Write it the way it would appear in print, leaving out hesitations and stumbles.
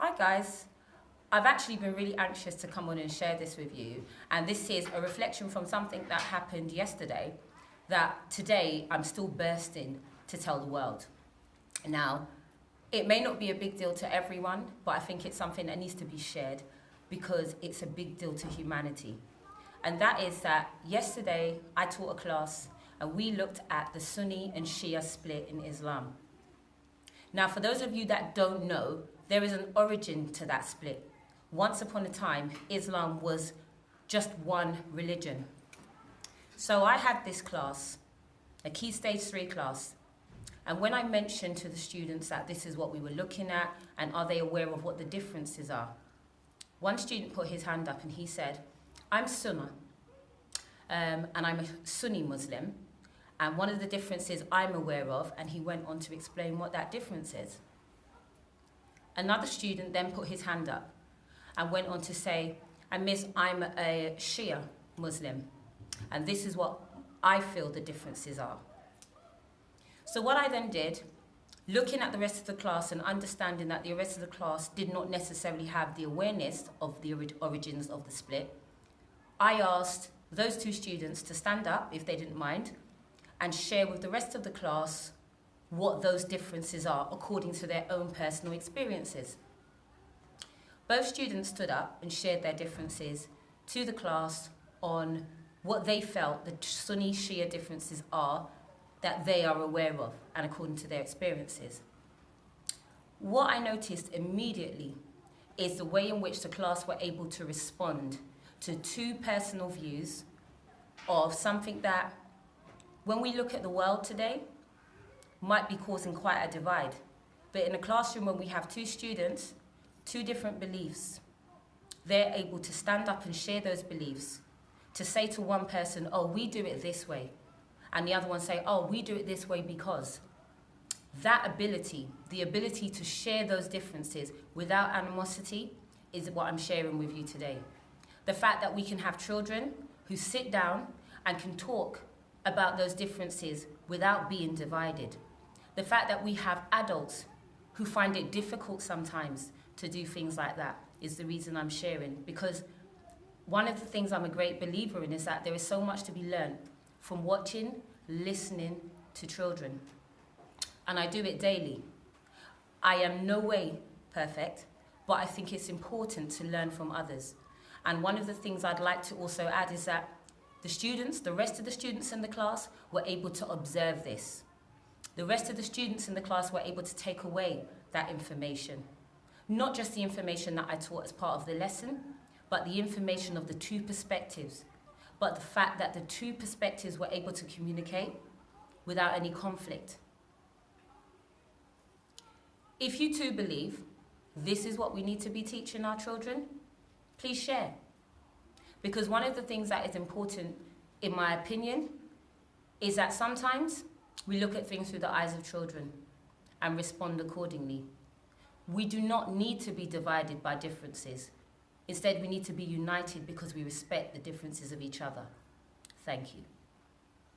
Hi guys, I've actually been really anxious to come on and share this with you, and this is a reflection from something that happened yesterday that today I'm still bursting to tell the world. Now, it may not be a big deal to everyone, but I think it's something that needs to be shared because it's a big deal to humanity. And that is that yesterday I taught a class and we looked at the Sunni and Shia split in Islam. Now, for those of you that don't know, there is an origin to that split. Once upon a time, Islam was just one religion. So I had this class, a Key Stage 3 class, and when I mentioned to the students that this is what we were looking at and are they aware of what the differences are, one student put his hand up and he said, I'm Sunnah, and I'm a Sunni Muslim, and one of the differences I'm aware of, and he went on to explain what that difference is. Another student then put his hand up and went on to say, and Miss, I'm a Shia Muslim, and this is what I feel the differences are. So what I then did, looking at the rest of the class and understanding that the rest of the class did not necessarily have the awareness of the origins of the split, I asked those two students to stand up, if they didn't mind, and share with the rest of the class what those differences are according to their own personal experiences. Both students stood up and shared their differences to the class on what they felt the Sunni Shia differences are that they are aware of and according to their experiences. What I noticed immediately is the way in which the class were able to respond to two personal views of something that, when we look at the world today, might be causing quite a divide. But in a classroom when we have two students, two different beliefs, they're able to stand up and share those beliefs, to say to one person, oh, we do it this way, and the other one say, oh, we do it this way because. That ability, the ability to share those differences without animosity, is what I'm sharing with you today. The fact that we can have children who sit down and can talk about those differences without being divided. The fact that we have adults who find it difficult sometimes to do things like that is the reason I'm sharing. Because one of the things I'm a great believer in is that there is so much to be learned from watching, listening to children. And I do it daily. I am no way perfect, but I think it's important to learn from others. And one of the things I'd like to also add is that the rest of the students in the class were able to observe this. The rest of the students in the class were able to take away that information. Not just the information that I taught as part of the lesson, but the information of the two perspectives. But the fact that the two perspectives were able to communicate without any conflict. If you too believe this is what we need to be teaching our children, please share. Because one of the things that is important, in my opinion, is that sometimes we look at things through the eyes of children and respond accordingly. We do not need to be divided by differences. Instead, we need to be united because we respect the differences of each other. Thank you.